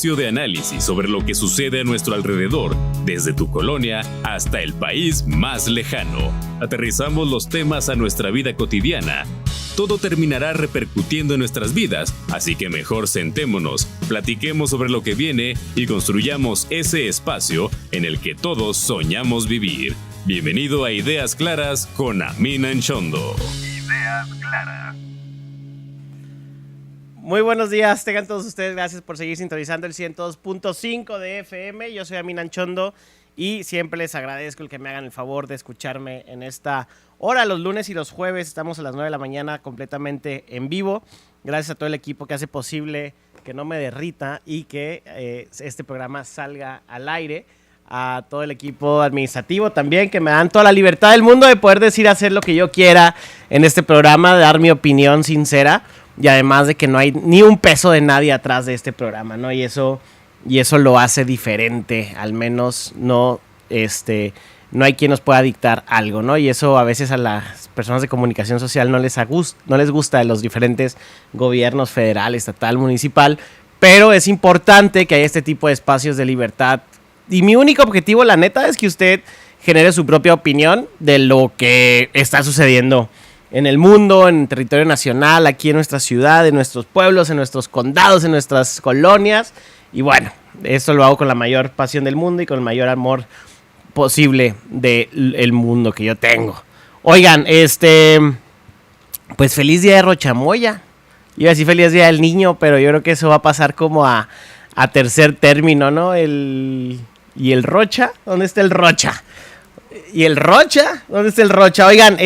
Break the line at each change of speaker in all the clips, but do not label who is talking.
De análisis sobre lo que sucede a nuestro alrededor, desde tu colonia hasta el país más lejano. Aterrizamos los temas a nuestra vida cotidiana. Todo terminará repercutiendo en nuestras vidas, así que mejor sentémonos, platiquemos sobre lo que viene y construyamos ese espacio en el que todos soñamos vivir. Bienvenido a Ideas Claras con Amin Anchondo. Ideas Claras.
Muy buenos días, tengan todos ustedes, gracias por seguir sintonizando el 102.5 de FM. Yo soy Amin Anchondo y siempre les agradezco el que me hagan el favor de escucharme en esta hora. Los lunes y los jueves estamos a las 9 de la mañana completamente en vivo. Gracias a todo el equipo que hace posible que no me derrita y que este programa salga al aire. A todo el equipo administrativo también, que me dan toda la libertad del mundo de poder decir, hacer lo que yo quiera en este programa, de dar mi opinión sincera. Y además de que no hay ni un peso de nadie atrás de este programa, ¿no? Y eso lo hace diferente, al menos no hay quien nos pueda dictar algo, ¿no? Y eso a veces a las personas de comunicación social no les gusta de los diferentes gobiernos federal, estatal, municipal, pero es importante que haya este tipo de espacios de libertad. Y mi único objetivo, la neta, es que usted genere su propia opinión de lo que está sucediendo en el mundo, en el territorio nacional, aquí en nuestra ciudad, en nuestros pueblos, en nuestros condados, en nuestras colonias. Y bueno, esto lo hago con la mayor pasión del mundo y con el mayor amor posible del mundo que yo tengo. Oigan, pues feliz día de Rochamoya. Iba a decir feliz día del niño, pero yo creo que eso va a pasar como a tercer término, ¿no? ¿Y el Rocha? ¿Dónde está el Rocha? ¿Y el Rocha? ¿Dónde está el Rocha? Oigan,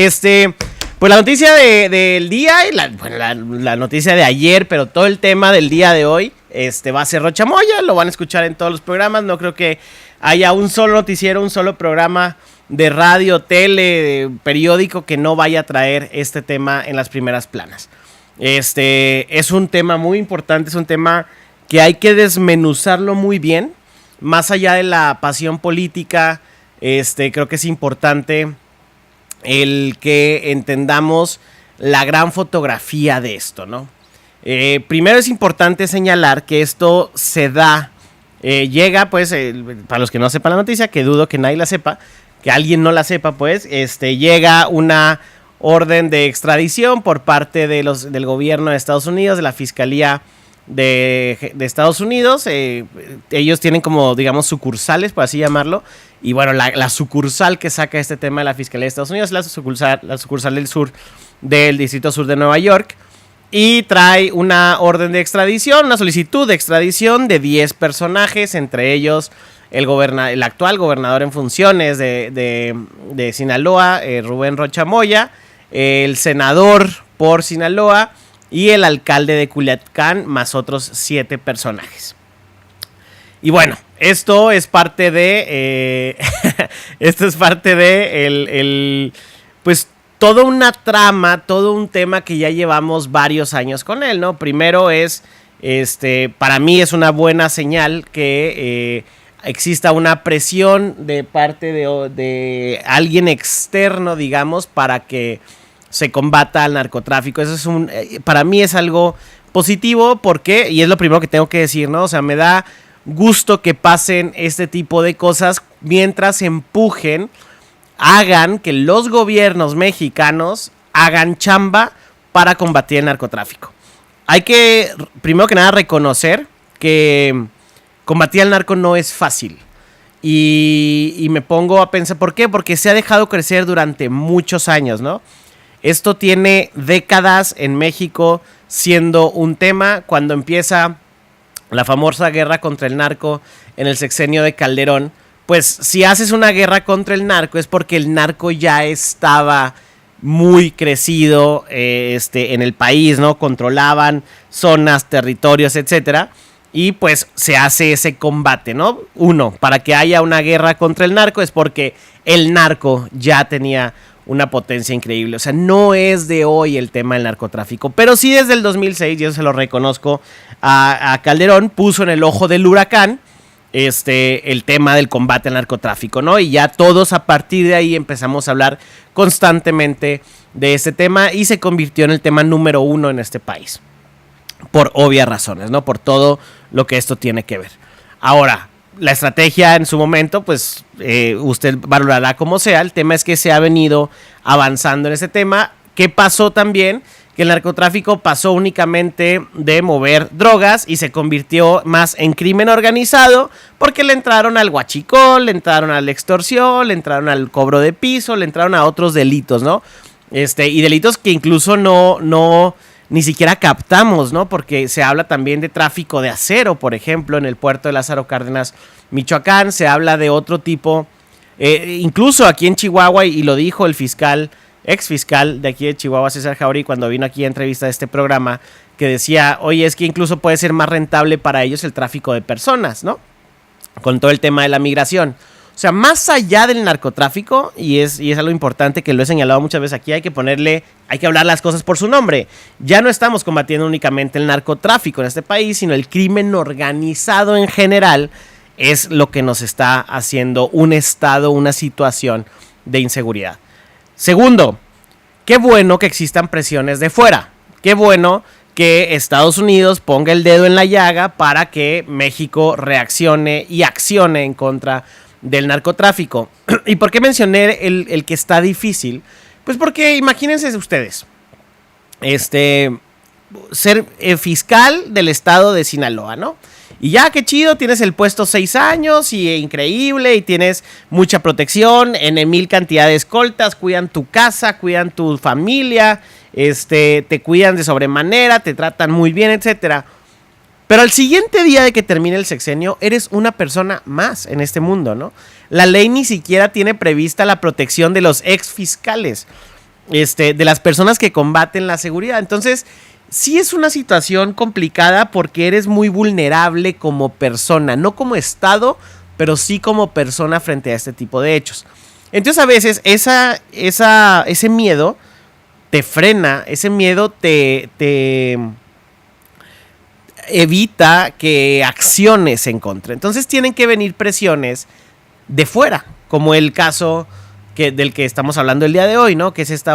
pues la noticia del día y la noticia de ayer, pero todo el tema del día de hoy va a ser Rochamoya, lo van a escuchar en todos los programas. No creo que haya un solo noticiero, un solo programa de radio, tele, periódico que no vaya a traer este tema en las primeras planas. Es un tema muy importante, es un tema que hay que desmenuzarlo muy bien, más allá de la pasión política. Creo que es importante el que entendamos la gran fotografía de esto, ¿no? Primero es importante señalar que esto se da, llega, pues, para los que no sepan la noticia, que dudo que nadie la sepa, que alguien no la sepa, pues, llega una orden de extradición por parte del gobierno de Estados Unidos, de la Fiscalía de Estados Unidos. Ellos tienen como, digamos, sucursales, por así llamarlo. Y bueno, la sucursal que saca este tema de la Fiscalía de Estados Unidos es la sucursal del sur, del Distrito Sur de Nueva York. Y trae una orden de extradición, una solicitud de extradición de 10 personajes, entre ellos el actual gobernador en funciones de Sinaloa, Rubén Rochamoya, el senador por Sinaloa y el alcalde de Culiacán, más otros 7 personajes. Y bueno, esto es parte de pues toda una trama, todo un tema que ya llevamos varios años con él, ¿no? Primero es, para mí es una buena señal que exista una presión de parte de alguien externo, digamos, para que se combata al narcotráfico. Eso para mí es algo positivo, porque, y es lo primero que tengo que decir, ¿no? O sea, me da gusto que pasen este tipo de cosas mientras empujen, hagan que los gobiernos mexicanos hagan chamba para combatir el narcotráfico. Hay que, primero que nada, reconocer que combatir al narco no es fácil. Y me pongo a pensar, ¿por qué? Porque se ha dejado crecer durante muchos años, ¿no? Esto tiene décadas en México siendo un tema. Cuando empieza la famosa guerra contra el narco en el sexenio de Calderón, pues si haces una guerra contra el narco es porque el narco ya estaba muy crecido en el país, ¿no? Controlaban zonas, territorios, etcétera. Y pues se hace ese combate, ¿no? Para que haya una guerra contra el narco es porque el narco ya tenía una potencia increíble. O sea, no es de hoy el tema del narcotráfico, pero sí desde el 2006, y eso se lo reconozco a Calderón, puso en el ojo del huracán el tema del combate al narcotráfico, ¿no? Y ya todos a partir de ahí empezamos a hablar constantemente de este tema y se convirtió en el tema número 1 en este país. Por obvias razones, ¿no? Por todo lo que esto tiene que ver. Ahora, la estrategia en su momento, pues usted valorará como sea. El tema es que se ha venido avanzando en ese tema. ¿Qué pasó también? Que el narcotráfico pasó únicamente de mover drogas y se convirtió más en crimen organizado porque le entraron al huachicol, le entraron a la extorsión, le entraron al cobro de piso, le entraron a otros delitos, ¿no? Y delitos que incluso no ni siquiera captamos, ¿no? Porque se habla también de tráfico de acero, por ejemplo, en el puerto de Lázaro Cárdenas, Michoacán. Se habla de otro tipo, incluso aquí en Chihuahua, y lo dijo el ex fiscal de aquí de Chihuahua, César Jauregui, cuando vino aquí a entrevista de este programa, que decía, oye, es que incluso puede ser más rentable para ellos el tráfico de personas, ¿no? Con todo el tema de la migración. O sea, más allá del narcotráfico, y es algo importante que lo he señalado muchas veces aquí, hay que hablar las cosas por su nombre. Ya no estamos combatiendo únicamente el narcotráfico en este país, sino el crimen organizado en general es lo que nos está haciendo un estado, una situación de inseguridad. Segundo, qué bueno que existan presiones de fuera. Qué bueno que Estados Unidos ponga el dedo en la llaga para que México reaccione y accione en contra del narcotráfico. ¿Y por qué mencioné el que está difícil? Pues porque imagínense ustedes, ser fiscal del estado de Sinaloa, ¿no? Y ya, qué chido, tienes el puesto 6 años y increíble y tienes mucha protección, en 1000 cantidad de escoltas, cuidan tu casa, cuidan tu familia, te cuidan de sobremanera, te tratan muy bien, etcétera. Pero al siguiente día de que termine el sexenio, eres una persona más en este mundo, ¿no? La ley ni siquiera tiene prevista la protección de los ex fiscales, de las personas que combaten la seguridad. Entonces, sí es una situación complicada porque eres muy vulnerable como persona, no como Estado, pero sí como persona frente a este tipo de hechos. Entonces, a veces ese miedo te frena, ese miedo te evita que acciones en contra. Entonces tienen que venir presiones de fuera, como el caso del que estamos hablando el día de hoy, ¿no? Que es esta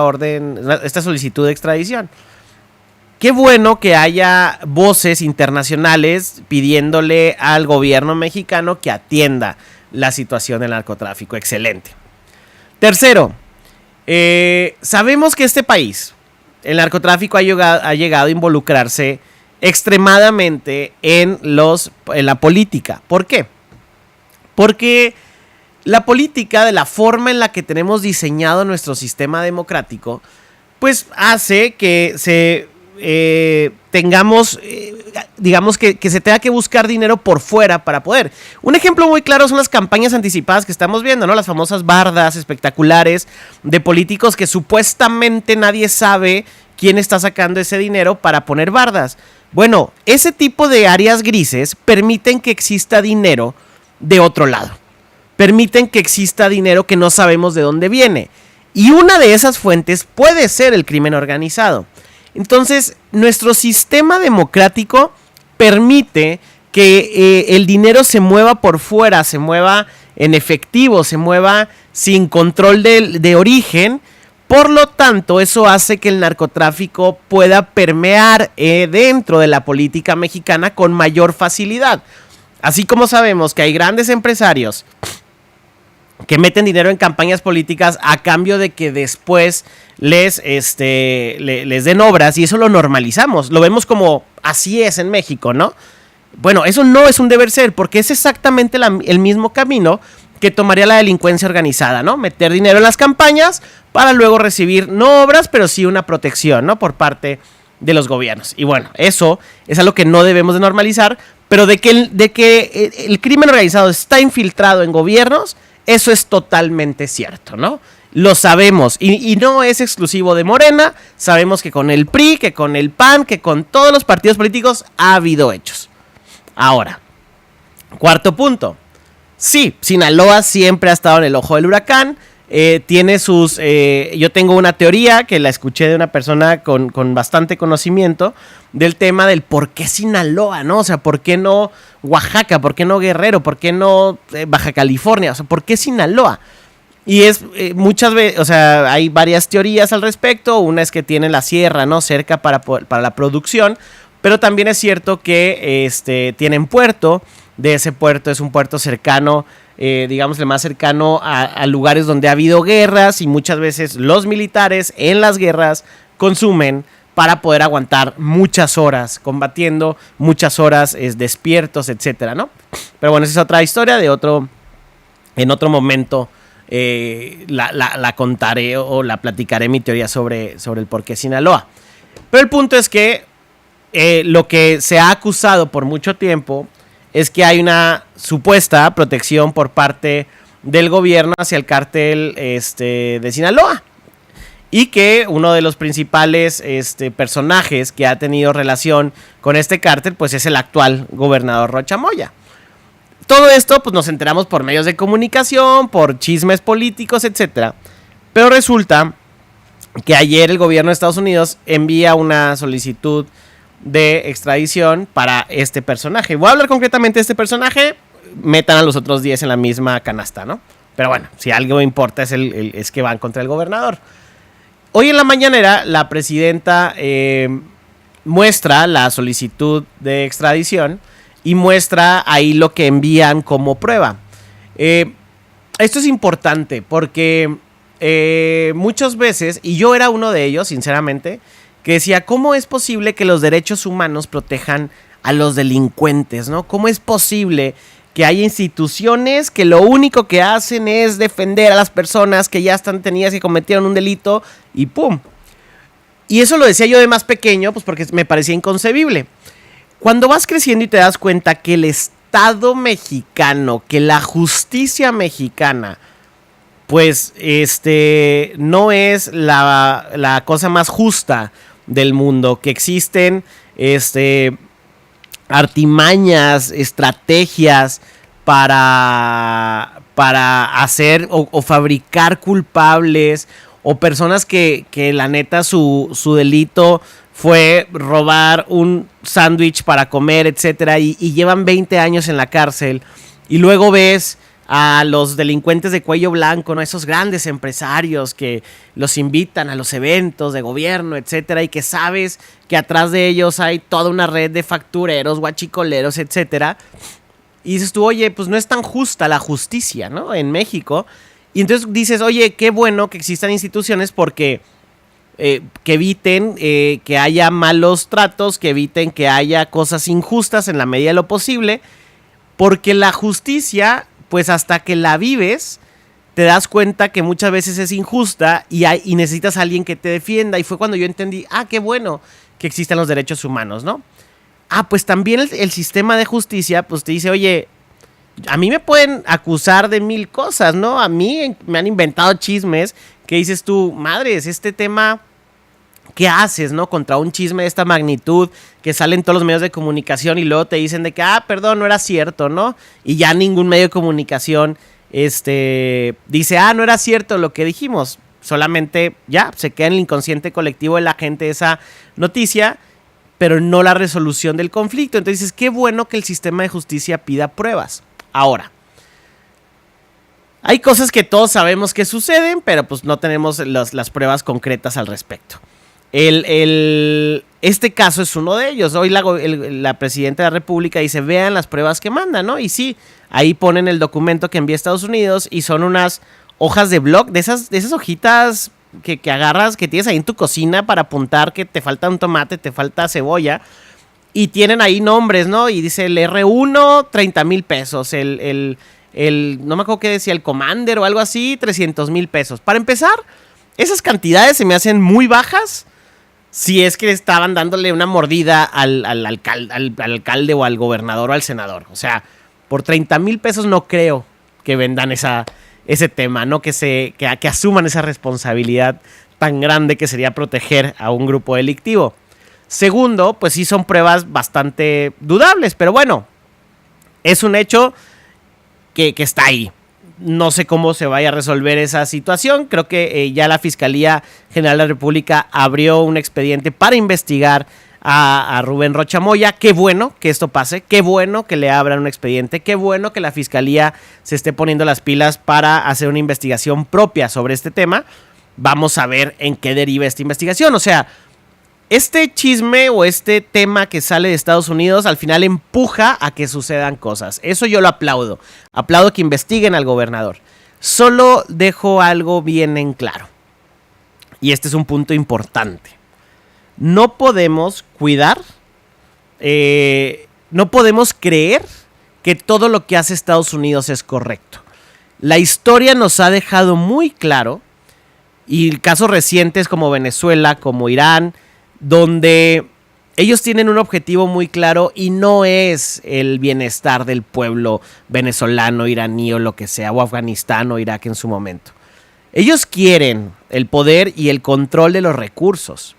solicitud de extradición. Qué bueno que haya voces internacionales pidiéndole al gobierno mexicano que atienda la situación del narcotráfico. Excelente. Tercero, sabemos que este país, el narcotráfico ha llegado a involucrarse extremadamente en la política. ¿Por qué? Porque la política, de la forma en la que tenemos diseñado nuestro sistema democrático, pues hace que tengamos, digamos que se tenga que buscar dinero por fuera para poder. Un ejemplo muy claro son las campañas anticipadas que estamos viendo, ¿no? Las famosas bardas espectaculares de políticos que supuestamente nadie sabe quién está sacando ese dinero para poner bardas. Bueno, ese tipo de áreas grises permiten que exista dinero de otro lado. Permiten que exista dinero que no sabemos de dónde viene. Y una de esas fuentes puede ser el crimen organizado. Entonces, nuestro sistema democrático permite que el dinero se mueva por fuera, se mueva en efectivo, se mueva sin control de origen. Por lo tanto, eso hace que el narcotráfico pueda permear dentro de la política mexicana con mayor facilidad. Así como sabemos que hay grandes empresarios que meten dinero en campañas políticas a cambio de que después les den obras, y eso lo normalizamos, lo vemos como así es en México, ¿no? Bueno, eso no es un deber ser, porque es exactamente el mismo camino que tomaría la delincuencia organizada, ¿no? Meter dinero en las campañas para luego recibir no obras, pero sí una protección, ¿no? Por parte de los gobiernos. Y bueno, eso es algo que no debemos de normalizar, pero de que el crimen organizado está infiltrado en gobiernos, eso es totalmente cierto, ¿no? Lo sabemos, y no es exclusivo de Morena. Sabemos que con el PRI, que con el PAN, que con todos los partidos políticos ha habido hechos. Ahora, cuarto punto. Sí, Sinaloa siempre ha estado en el ojo del huracán. Tiene yo tengo una teoría que la escuché de una persona con bastante conocimiento del tema del por qué Sinaloa, ¿no? O sea, ¿por qué no Oaxaca? ¿Por qué no Guerrero? ¿Por qué no Baja California? O sea, ¿por qué Sinaloa? Y es muchas veces, o sea, hay varias teorías al respecto. Una es que tiene la sierra, ¿no? Cerca para la producción. pero también es cierto que tienen puerto. De ese puerto es un puerto cercano, digamos el más cercano a lugares donde ha habido guerras, y muchas veces los militares en las guerras consumen para poder aguantar muchas horas combatiendo, muchas horas despiertos, etcétera, ¿no? Pero bueno, esa es otra historia en otro momento. La contaré o la platicaré mi teoría sobre el por qué Sinaloa. Pero el punto es que lo que se ha acusado por mucho tiempo es que hay una supuesta protección por parte del gobierno hacia el cártel de Sinaloa, y que uno de los principales personajes que ha tenido relación con este cártel pues es el actual gobernador Rocha Moya. Todo esto pues nos enteramos por medios de comunicación, por chismes políticos, etcétera. Pero resulta que ayer el gobierno de Estados Unidos envía una solicitud de extradición para este personaje. Voy a hablar concretamente de este personaje, metan a los otros 10 en la misma canasta, ¿no? Pero bueno, si algo importa es que van contra el gobernador. Hoy en la mañanera la presidenta muestra la solicitud de extradición y muestra ahí lo que envían como prueba. Esto es importante porque muchas veces, y yo era uno de ellos, sinceramente, que decía, ¿cómo es posible que los derechos humanos protejan a los delincuentes, ¿no? ¿Cómo es posible que haya instituciones que lo único que hacen es defender a las personas que ya están detenidas y cometieron un delito y ¡pum! Y eso lo decía yo de más pequeño, pues porque me parecía inconcebible. Cuando vas creciendo y te das cuenta que el Estado mexicano, que la justicia mexicana, pues no es la cosa más justa del mundo, que existen artimañas, estrategias para hacer o fabricar culpables, o personas que la neta su delito fue robar un sándwich para comer, etcétera, y llevan 20 años en la cárcel, y luego ves a los delincuentes de cuello blanco, ¿no? Esos grandes empresarios que los invitan a los eventos de gobierno, etcétera, y que sabes que atrás de ellos hay toda una red de factureros, guachicoleros, etcétera. Y dices tú, oye, pues no es tan justa la justicia, ¿no? En México. Y entonces dices, oye, qué bueno que existan instituciones porque que eviten que haya malos tratos, que eviten que haya cosas injustas en la medida de lo posible, porque la justicia, pues hasta que la vives, te das cuenta que muchas veces es injusta y necesitas a alguien que te defienda. Y fue cuando yo entendí, qué bueno que existan los derechos humanos, ¿no? Pues también el sistema de justicia, pues te dice, oye, a mí me pueden acusar de 1000 cosas, ¿no? A mí me han inventado chismes que dices tú, madres, este tema, ¿qué haces, no? Contra un chisme de esta magnitud que sale en todos los medios de comunicación y luego te dicen de que, perdón, no era cierto, ¿no? Y ya ningún medio de comunicación dice, no era cierto lo que dijimos. Solamente ya se queda en el inconsciente colectivo de la gente esa noticia, pero no la resolución del conflicto. Entonces dices, qué bueno que el sistema de justicia pida pruebas. Ahora, hay cosas que todos sabemos que suceden, pero pues no tenemos las pruebas concretas al respecto. Este caso es uno de ellos. Hoy la presidenta de la República dice, vean las pruebas que mandan, ¿no? Y sí, ahí ponen el documento que envía Estados Unidos y son unas hojas de blog, de esas hojitas que agarras, que tienes ahí en tu cocina para apuntar que te falta un tomate, te falta cebolla. Y tienen ahí nombres, ¿no? Y dice el R1, 30,000 pesos. No me acuerdo qué decía, el Commander o algo así, 300,000 pesos. Para empezar, esas cantidades se me hacen muy bajas si es que estaban dándole una mordida al alcalde o al gobernador o al senador. O sea, por 30,000 pesos no creo que vendan ese tema, ¿no? Que asuman esa responsabilidad tan grande que sería proteger a un grupo delictivo. Segundo, pues sí son pruebas bastante dudables, pero bueno, es un hecho que está ahí. No sé cómo se vaya a resolver esa situación. Creo que ya la Fiscalía General de la República abrió un expediente para investigar a Rubén Rocha Moya. Qué bueno que esto pase, qué bueno que le abran un expediente, qué bueno que la Fiscalía se esté poniendo las pilas para hacer una investigación propia sobre este tema. Vamos a ver en qué deriva esta investigación. O sea, este chisme o este tema que sale de Estados Unidos al final empuja a que sucedan cosas. Eso yo lo aplaudo. Aplaudo que investiguen al gobernador. Solo dejo algo bien en claro. Y este es un punto importante. No podemos no podemos creer que todo lo que hace Estados Unidos es correcto. La historia nos ha dejado muy claro, y casos recientes como Venezuela, como Irán, donde ellos tienen un objetivo muy claro y no es el bienestar del pueblo venezolano, iraní o lo que sea, o Afganistán o Irak en su momento. Ellos quieren el poder y el control de los recursos.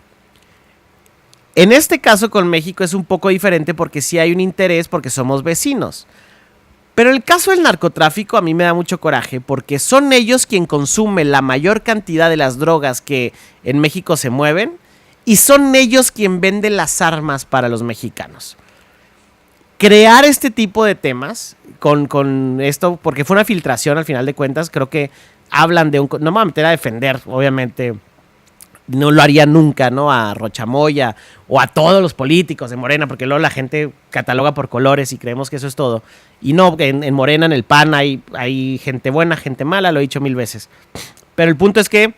En este caso con México es un poco diferente porque sí hay un interés porque somos vecinos. Pero el caso del narcotráfico a mí me da mucho coraje porque son ellos quien consumen la mayor cantidad de las drogas que en México se mueven y son ellos quien venden las armas para los mexicanos. Crear este tipo de temas con esto, porque fue una filtración al final de cuentas, creo que hablan de un... No me voy a meter a defender, obviamente no lo haría nunca, ¿no? A Rochamoya o a todos los políticos de Morena, porque luego la gente cataloga por colores y creemos que eso es todo. Y no, en Morena, en el PAN hay gente buena, gente mala, lo he dicho 1000 veces. Pero el punto es que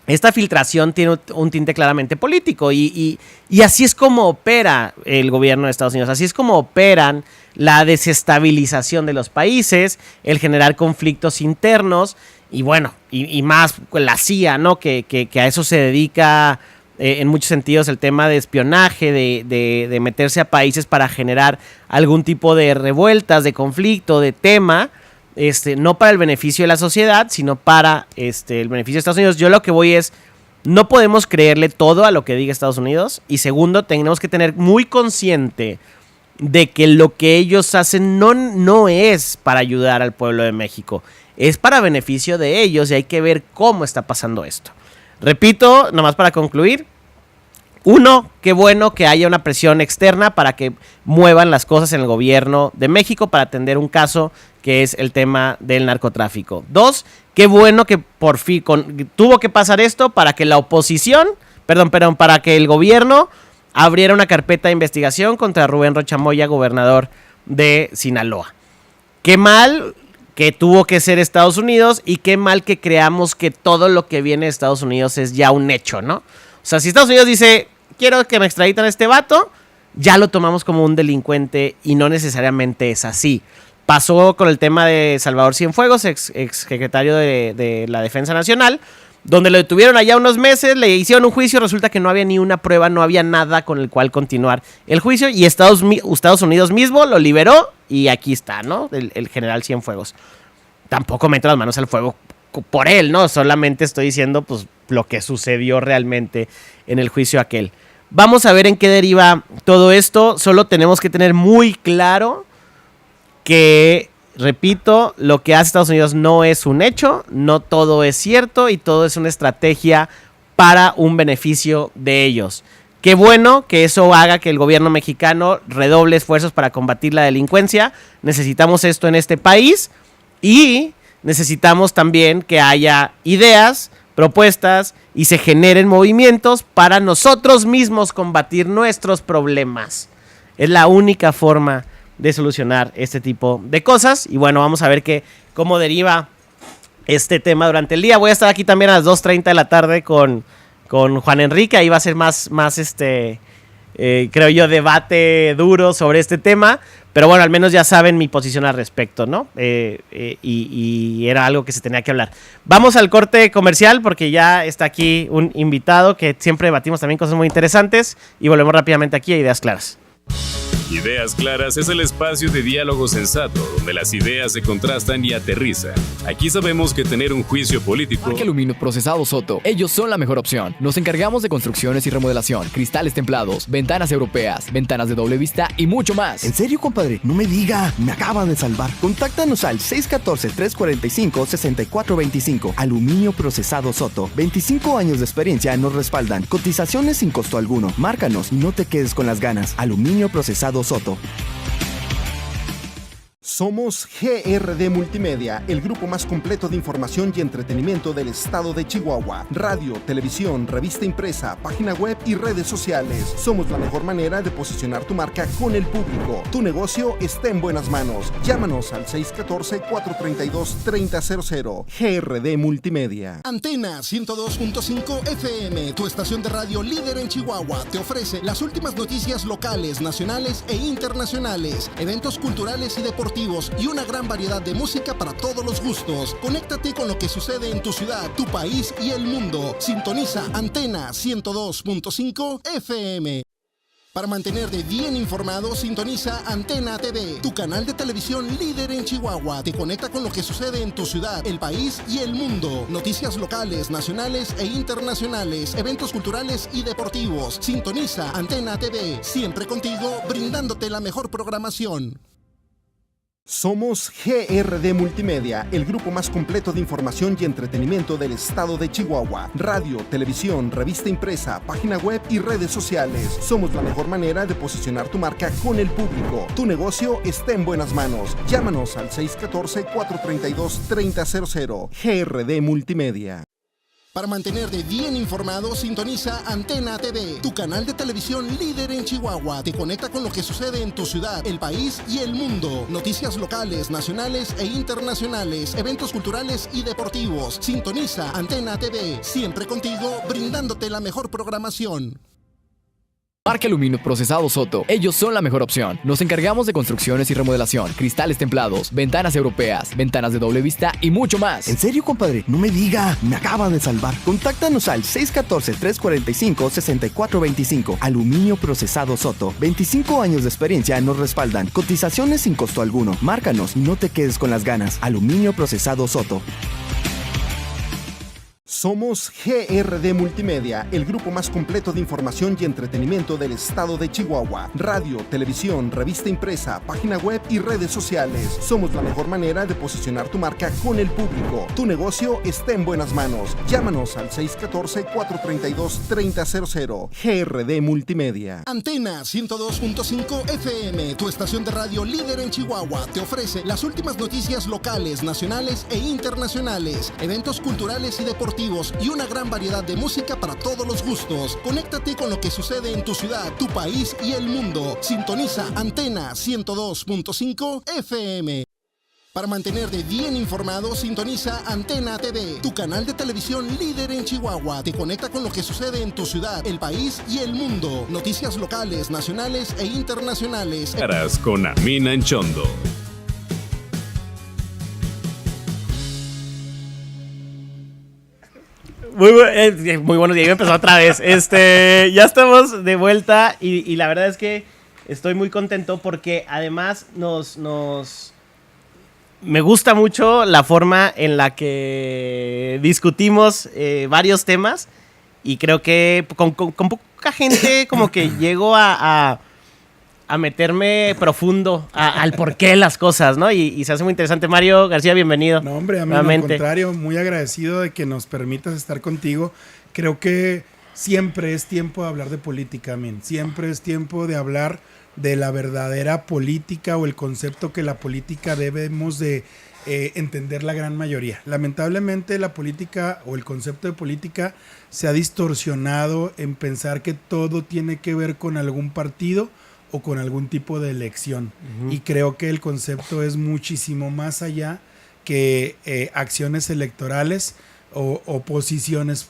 esta filtración tiene un tinte claramente político y así es como opera el gobierno de Estados Unidos, así es como operan la desestabilización de los países, el generar conflictos internos y bueno, y más la CIA, ¿no? Que a eso se dedica en muchos sentidos el tema de espionaje, de meterse a países para generar algún tipo de revueltas, de conflicto, de tema. No para el beneficio de la sociedad, sino para el beneficio de Estados Unidos. Yo lo que voy es, no podemos creerle todo a lo que diga Estados Unidos. Y segundo, tenemos que tener muy consciente de que lo que ellos hacen no es para ayudar al pueblo de México. Es para beneficio de ellos y hay que ver cómo está pasando esto. Repito, nomás para concluir. Uno, qué bueno que haya una presión externa para que muevan las cosas en el gobierno de México para atender un caso que es el tema del narcotráfico. Dos, qué bueno que por fin tuvo que pasar esto para que la oposición, para que el gobierno abriera una carpeta de investigación contra Rubén Rochamoya, gobernador de Sinaloa. Qué mal que tuvo que ser Estados Unidos y qué mal que creamos que todo lo que viene de Estados Unidos es ya un hecho, ¿no? O sea, si Estados Unidos dice, quiero que me extraditan a este vato, ya lo tomamos como un delincuente y no necesariamente es así. Pasó con el tema de Salvador Cienfuegos, ex secretario de la Defensa Nacional, donde lo detuvieron allá unos meses, le hicieron un juicio, resulta que no había ni una prueba, no había nada con el cual continuar el juicio y Estados Unidos mismo lo liberó y aquí está, ¿no? El general Cienfuegos. Tampoco meto las manos al fuego por él, ¿no? Solamente estoy diciendo, pues, lo que sucedió realmente en el juicio aquel. Vamos a ver en qué deriva todo esto. Solo tenemos que tener muy claro que, repito, lo que hace Estados Unidos no es un hecho, no todo es cierto y todo es una estrategia para un beneficio de ellos. Qué bueno que eso haga que el gobierno mexicano redoble esfuerzos para combatir la delincuencia. Necesitamos esto en este país y necesitamos también que haya ideas, propuestas y se generen movimientos para nosotros mismos combatir nuestros problemas. Es la única forma de solucionar este tipo de cosas. Y bueno, vamos a ver cómo deriva este tema durante el día. Voy a estar aquí también a las 2:30 de la tarde con Juan Enrique. Ahí va a ser más creo yo, debate duro sobre este tema. Pero bueno, al menos ya saben mi posición al respecto, ¿no? Y era algo que se tenía que hablar. Vamos al corte comercial porque ya está aquí un invitado que siempre debatimos también cosas muy interesantes. Y volvemos rápidamente aquí a Ideas Claras.
Ideas Claras es el espacio de diálogo sensato, donde las ideas se contrastan y aterrizan. Aquí sabemos que tener un juicio político...
Parque Aluminio Procesado Soto. Ellos son la mejor opción. Nos encargamos de construcciones y remodelación, cristales templados, ventanas europeas, ventanas de doble vista y mucho más.
¿En serio, compadre? No me diga. Me acaban de salvar. Contáctanos al 614-345-6425. Aluminio Procesado Soto. 25 años de experiencia nos respaldan. Cotizaciones sin costo alguno. Márcanos y no te quedes con las ganas. Aluminio Procesado Soto.
Somos GRD Multimedia, el grupo más completo de información y entretenimiento del estado de Chihuahua. Radio, televisión, revista impresa, página web y redes sociales. Somos la mejor manera de posicionar tu marca con el público. Tu negocio está en buenas manos. Llámanos al 614-432-3000. GRD Multimedia.
Antena 102.5 FM, tu estación de radio líder en Chihuahua, te ofrece las últimas noticias locales, nacionales e internacionales, eventos culturales y deportivos y una gran variedad de música para todos los gustos. Conéctate con lo que sucede en tu ciudad, tu país y el mundo. Sintoniza Antena 102.5 FM. Para mantenerte bien informado, sintoniza Antena TV, tu canal de televisión líder en Chihuahua. Te conecta con lo que sucede en tu ciudad, el país y el mundo. Noticias locales, nacionales e internacionales, eventos culturales y deportivos. Sintoniza Antena TV, siempre contigo, brindándote la mejor programación.
Somos GRD Multimedia, el grupo más completo de información y entretenimiento del estado de Chihuahua. Radio, televisión, revista impresa, página web y redes sociales. Somos la mejor manera de posicionar tu marca con el público. Tu negocio está en buenas manos. Llámanos al 614-432-3000. GRD Multimedia.
Para mantenerte bien informado, sintoniza Antena TV, tu canal de televisión líder en Chihuahua. Te conecta con lo que sucede en tu ciudad, el país y el mundo. Noticias locales, nacionales e internacionales, eventos culturales y deportivos. Sintoniza Antena TV, siempre contigo, brindándote la mejor programación.
Marca Aluminio Procesado Soto. Ellos son la mejor opción. Nos encargamos de construcciones y remodelación, cristales templados, ventanas europeas, ventanas de doble vista y mucho más.
¿En serio, compadre? No me diga. Me acaba de salvar. Contáctanos al 614-345-6425. Aluminio Procesado Soto. 25 años de experiencia nos respaldan. Cotizaciones sin costo alguno. Márcanos y no te quedes con las ganas. Aluminio Procesado Soto.
Somos GRD Multimedia, el grupo más completo de información y entretenimiento del estado de Chihuahua. Radio, televisión, revista impresa, página web y redes sociales. Somos la mejor manera de posicionar tu marca con el público. Tu negocio está en buenas manos. Llámanos al 614-432-3000. GRD Multimedia.
Antena 102.5 FM, tu estación de radio líder en Chihuahua, te ofrece las últimas noticias locales, nacionales e internacionales, eventos culturales y deportivos y una gran variedad de música para todos los gustos. Conéctate con lo que sucede en tu ciudad, tu país y el mundo. Sintoniza Antena 102.5 FM. Para mantenerte bien informado, sintoniza Antena TV, tu canal de televisión líder en Chihuahua. Te conecta con lo que sucede en tu ciudad, el país y el mundo. Noticias locales, nacionales e internacionales.
Con Amina Anchondo.
Muy buenos días, empezó otra vez. Ya estamos de vuelta y la verdad es que estoy muy contento porque además me gusta mucho la forma en la que discutimos varios temas y creo que con poca gente como que llego a meterme profundo al porqué de las cosas, ¿no? Y se hace muy interesante. Mario García, bienvenido.
No, hombre, a mí al contrario, muy agradecido de que nos permitas estar contigo. Creo que siempre es tiempo de hablar de política, Amin. Siempre es tiempo de hablar de la verdadera política o el concepto que la política debemos de entender la gran mayoría. Lamentablemente la política o el concepto de política se ha distorsionado en pensar que todo tiene que ver con algún partido o con algún tipo de elección. Uh-huh. Y creo que el concepto es muchísimo más allá que acciones electorales o posiciones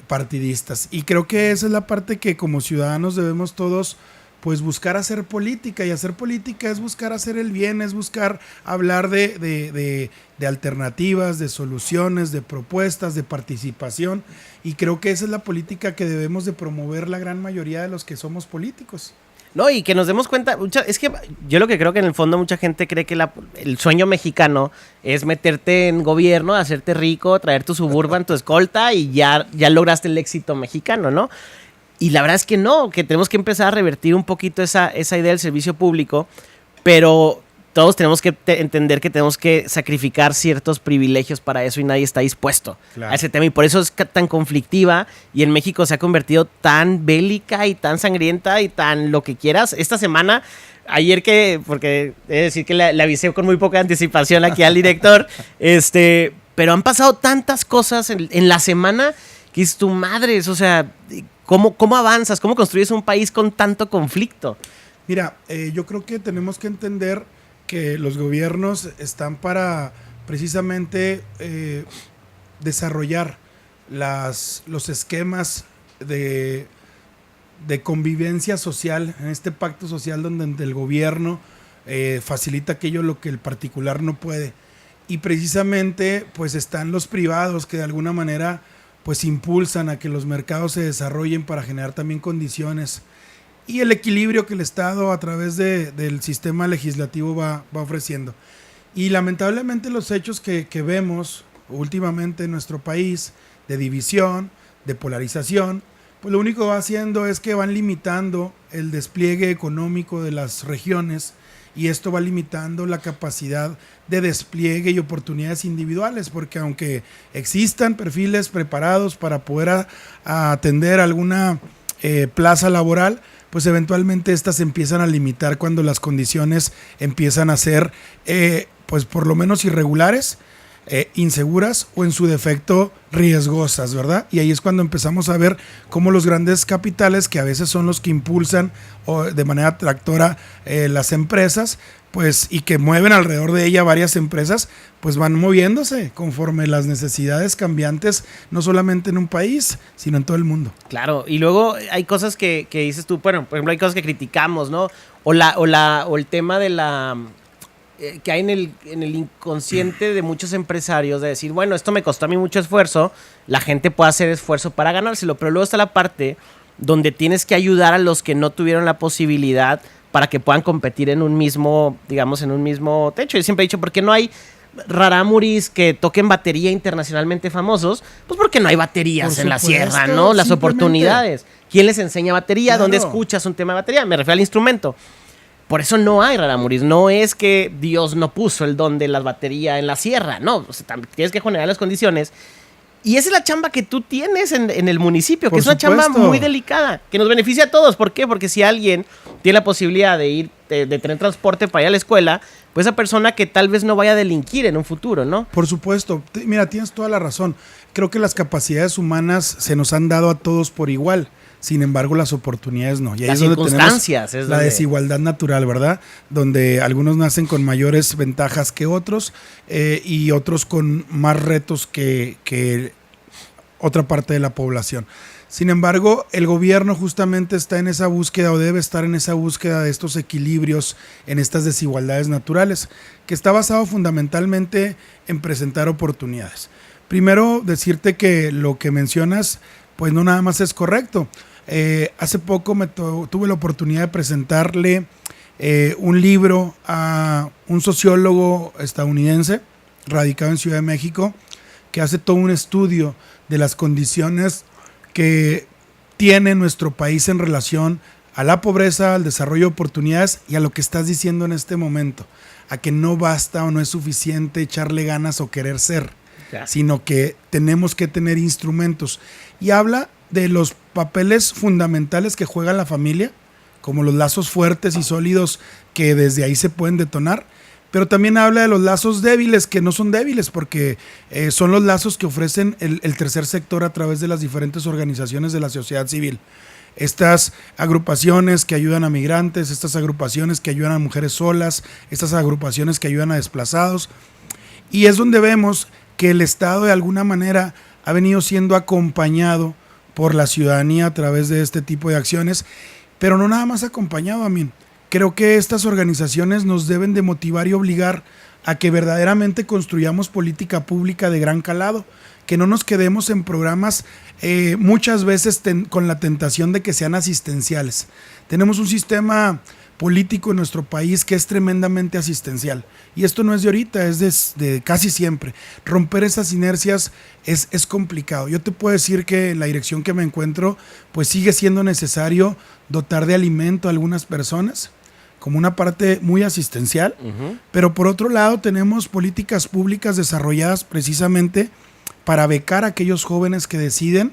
partidistas. Y creo que esa es la parte que como ciudadanos debemos todos pues buscar hacer política, y hacer política es buscar hacer el bien, es buscar hablar de alternativas, de soluciones, de propuestas, de participación, y creo que esa es la política que debemos de promover la gran mayoría de los que somos políticos.
No, y que nos demos cuenta, es que yo lo que creo que en el fondo mucha gente cree que el sueño mexicano es meterte en gobierno, hacerte rico, traer tu Suburban, tu escolta y ya lograste el éxito mexicano, ¿no? Y la verdad es que no, que tenemos que empezar a revertir un poquito esa idea del servicio público, pero todos tenemos que entender que tenemos que sacrificar ciertos privilegios para eso y nadie está dispuesto a ese tema. Y por eso es tan conflictiva y en México se ha convertido tan bélica y tan sangrienta y tan lo que quieras. Esta semana ayer porque he de decir que le avisé con muy poca anticipación aquí al director, pero han pasado tantas cosas en la semana que es tu madre, o sea, ¿cómo avanzas? ¿Cómo construyes un país con tanto conflicto?
Mira, yo creo que tenemos que entender que los gobiernos están para precisamente desarrollar los esquemas de convivencia social, en este pacto social donde el gobierno facilita aquello lo que el particular no puede. Y precisamente pues están los privados que de alguna manera pues impulsan a que los mercados se desarrollen para generar también condiciones y el equilibrio que el Estado a través del sistema legislativo va ofreciendo. Y lamentablemente los hechos que vemos últimamente en nuestro país de división, de polarización, pues lo único que va haciendo es que van limitando el despliegue económico de las regiones y esto va limitando la capacidad de despliegue y oportunidades individuales, porque aunque existan perfiles preparados para poder atender alguna plaza laboral, pues eventualmente estas empiezan a limitar cuando las condiciones empiezan a ser pues por lo menos irregulares, inseguras o en su defecto riesgosas, ¿verdad? Y ahí es cuando empezamos a ver cómo los grandes capitales, que a veces son los que impulsan de manera tractora las empresas, pues y que mueven alrededor de ella varias empresas, pues van moviéndose conforme las necesidades cambiantes, no solamente en un país, sino en todo el mundo.
Claro, y luego hay cosas que dices tú, bueno, por ejemplo, hay cosas que criticamos, ¿no? O el tema de que hay en el inconsciente de muchos empresarios de decir, bueno, esto me costó a mí mucho esfuerzo, la gente puede hacer esfuerzo para ganárselo, pero luego está la parte donde tienes que ayudar a los que no tuvieron la posibilidad para que puedan competir en un mismo, digamos, en un mismo techo. Yo siempre he dicho, ¿por qué no hay rarámuris que toquen batería internacionalmente famosos? Pues porque no hay baterías en la sierra, ¿no? Las oportunidades. ¿Quién les enseña batería? Claro. ¿Dónde escuchas un tema de batería? Me refiero al instrumento. Por eso no hay rarámuris. No es que Dios no puso el don de la batería en la sierra. No, o sea, tienes que generar las condiciones. Y esa es la chamba que tú tienes en el municipio, que es una chamba muy delicada, que nos beneficia a todos. ¿Por qué? Porque si alguien tiene la posibilidad de ir, de tener transporte para ir a la escuela, pues esa persona que tal vez no vaya a delinquir en un futuro, ¿no?
Por supuesto. Mira, tienes toda la razón. Creo que las capacidades humanas se nos han dado a todos por igual. Sin embargo, las oportunidades no. Y ahí
las
es donde
circunstancias.
tenemos la desigualdad natural, ¿verdad? Donde algunos nacen con mayores ventajas que otros y otros con más retos que otra parte de la población. Sin embargo, el gobierno justamente está en esa búsqueda o debe estar en esa búsqueda de estos equilibrios en estas desigualdades naturales, que está basado fundamentalmente en presentar oportunidades. Primero, decirte que lo que mencionas, pues no nada más es correcto. Hace poco tuve la oportunidad de presentarle un libro a un sociólogo estadounidense radicado en Ciudad de México que hace todo un estudio de las condiciones que tiene nuestro país en relación a la pobreza, al desarrollo de oportunidades y a lo que estás diciendo en este momento, a que no basta o no es suficiente echarle ganas o querer ser, sino que tenemos que tener instrumentos. Y habla de los papeles fundamentales que juega la familia, como los lazos fuertes y sólidos que desde ahí se pueden detonar, pero también habla de los lazos débiles, que no son débiles, porque son los lazos que ofrecen el tercer sector a través de las diferentes organizaciones de la sociedad civil. Estas agrupaciones que ayudan a migrantes, estas agrupaciones que ayudan a mujeres solas, estas agrupaciones que ayudan a desplazados. Y es donde vemos que el Estado de alguna manera ha venido siendo acompañado por la ciudadanía a través de este tipo de acciones, pero no nada más acompañado, Amin. Creo que estas organizaciones nos deben de motivar y obligar a que verdaderamente construyamos política pública de gran calado, que no nos quedemos en programas muchas veces con la tentación de que sean asistenciales. Tenemos un sistema político en nuestro país que es tremendamente asistencial. Y esto no es de ahorita, es de casi siempre. Romper esas inercias es complicado. Yo te puedo decir que en la dirección que me encuentro, pues sigue siendo necesario dotar de alimento a algunas personas, como una parte muy asistencial, pero por otro lado tenemos políticas públicas desarrolladas precisamente para becar a aquellos jóvenes que deciden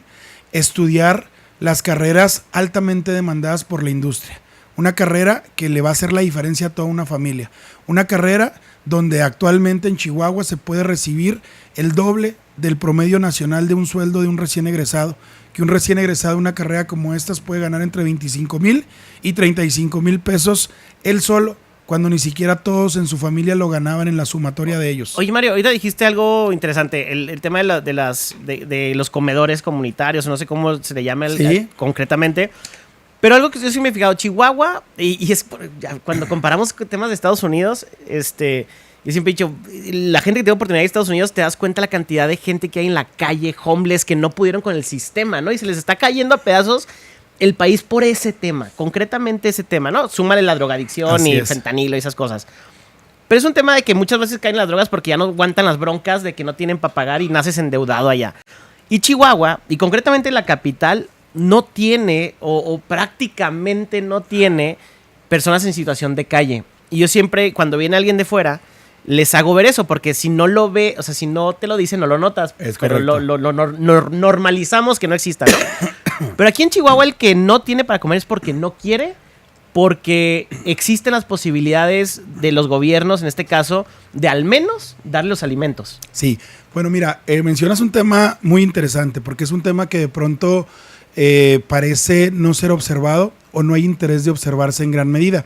estudiar las carreras altamente demandadas por la industria. una carrera que le va a hacer la diferencia a toda una familia, una carrera donde actualmente en Chihuahua se puede recibir el doble del promedio nacional de un sueldo de un recién egresado, que un recién egresado de una carrera como estas puede ganar entre 25,000 y 35,000 pesos él solo, cuando ni siquiera todos en su familia lo ganaban en la sumatoria de ellos.
Oye, Mario, ahorita dijiste algo interesante, el tema de los comedores comunitarios, no sé cómo se le llama concretamente, pero algo que yo sí me he fijado, Chihuahua, y es cuando comparamos temas de Estados Unidos, yo siempre he dicho, la gente que tiene oportunidad de Estados Unidos, te das cuenta la cantidad de gente que hay en la calle, homeless, que no pudieron con el sistema, ¿no? Y se les está cayendo a pedazos el país por ese tema, concretamente ese tema, ¿no? Súmale la drogadicción y fentanilo y esas cosas. Pero es un tema de que muchas veces caen las drogas porque ya no aguantan las broncas de que no tienen para pagar y naces endeudado allá. Y Chihuahua, y concretamente la capital, no tiene o prácticamente no tiene personas en situación de calle. Y yo siempre, cuando viene alguien de fuera, les hago ver eso, porque si no lo ve, o sea, si no te lo dicen, no lo notas.
Es
pero
correcto.
lo normalizamos que no exista, ¿no? Pero aquí en Chihuahua el que no tiene para comer es porque no quiere, porque existen las posibilidades de los gobiernos, en este caso, de al menos darle los alimentos.
Sí, bueno, mira, mencionas un tema muy interesante, porque es un tema que de pronto parece no ser observado o no hay interés de observarse en gran medida.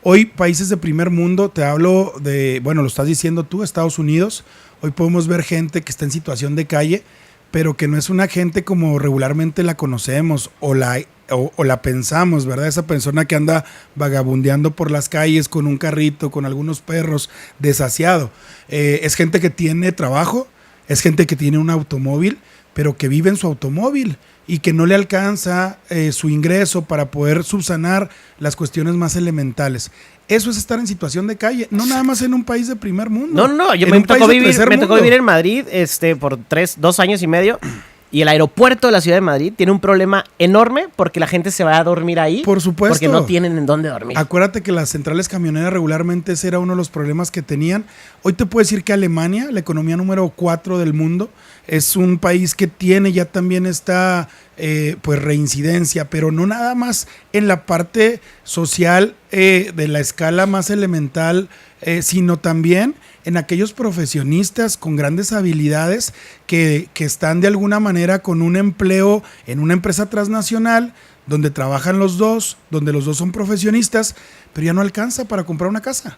Hoy, países de primer mundo, te hablo de, bueno, lo estás diciendo tú, Estados Unidos, hoy podemos ver gente que está en situación de calle, pero que no es una gente como regularmente la conocemos o la pensamos, ¿verdad? Esa persona que anda vagabundeando por las calles con un carrito, con algunos perros, desasiado. Es gente que tiene trabajo, es gente que tiene un automóvil, pero que vive en su automóvil y que no le alcanza su ingreso para poder subsanar las cuestiones más elementales. Eso es estar en situación de calle, no nada más en un país de primer mundo.
No, yo me tocó vivir en Madrid por 2 años y medio, y el aeropuerto de la ciudad de Madrid tiene un problema enorme porque la gente se va a dormir ahí.
Por supuesto.
Porque no tienen en dónde dormir.
Acuérdate que las centrales camioneras regularmente ese era uno de los problemas que tenían. Hoy te puedo decir que Alemania, la economía número 4 del mundo, es un país que tiene ya también esta pues reincidencia, pero no nada más en la parte social de la escala más elemental, sino también en aquellos profesionistas con grandes habilidades que están de alguna manera con un empleo en una empresa transnacional donde trabajan los dos, donde los dos son profesionistas, pero ya no alcanza para comprar una casa.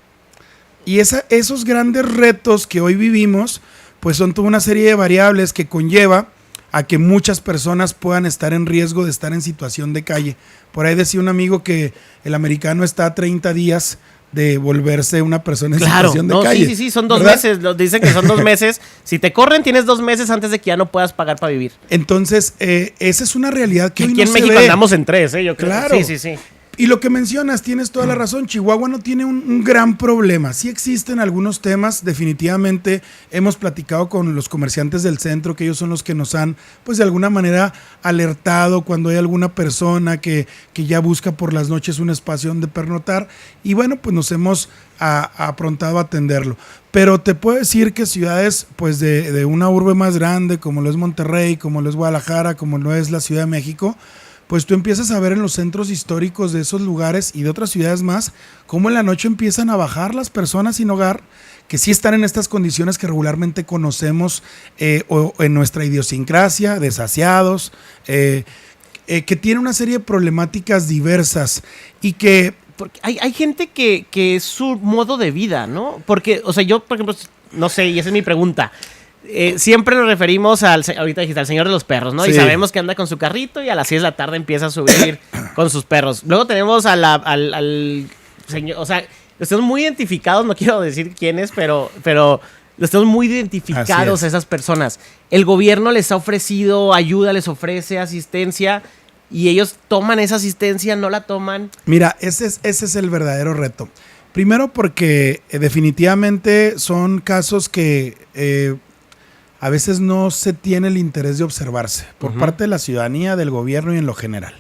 Y esos grandes retos que hoy vivimos, pues son toda una serie de variables que conlleva a que muchas personas puedan estar en riesgo de estar en situación de calle. Por ahí decía un amigo que el americano está a 30 días de volverse una persona en situación de calle.
Sí, son 2 meses, dicen que son 2 meses. Si te corren, tienes 2 meses antes de que ya no puedas pagar para vivir.
Entonces, esa es una realidad que hoy
aquí
no
en México
se ve.
Andamos en 3, yo creo.
Claro.
Sí.
Y lo que mencionas, tienes toda la razón. Chihuahua no tiene un gran problema. Sí existen algunos temas, definitivamente hemos platicado con los comerciantes del centro, que ellos son los que nos han, pues de alguna manera, alertado cuando hay alguna persona que ya busca por las noches un espacio donde pernotar. Y bueno, pues nos hemos aprontado a atenderlo. Pero te puedo decir que ciudades pues de una urbe más grande, como lo es Monterrey, como lo es Guadalajara, como lo es la Ciudad de México, pues tú empiezas a ver en los centros históricos de esos lugares y de otras ciudades más, cómo en la noche empiezan a bajar las personas sin hogar, que sí están en estas condiciones que regularmente conocemos o en nuestra idiosincrasia, desasiados, que tienen una serie de problemáticas diversas y que...
Porque hay gente que es su modo de vida, ¿no? Porque, o sea, yo, por ejemplo, no sé, y esa es mi pregunta. Siempre nos referimos ahorita dijiste, al señor de los perros, ¿no? Sí. Y sabemos que anda con su carrito y a las 6 de la tarde empieza a subir con sus perros. Luego tenemos al señor, o sea, los tenemos muy identificados, no quiero decir quiénes, pero los tenemos muy identificados a esas personas. El gobierno les ha ofrecido ayuda, les ofrece asistencia y ellos toman esa asistencia, no la toman.
Mira, ese es el verdadero reto. Primero porque definitivamente son casos que... a veces no se tiene el interés de observarse por parte de la ciudadanía, del gobierno y en lo general.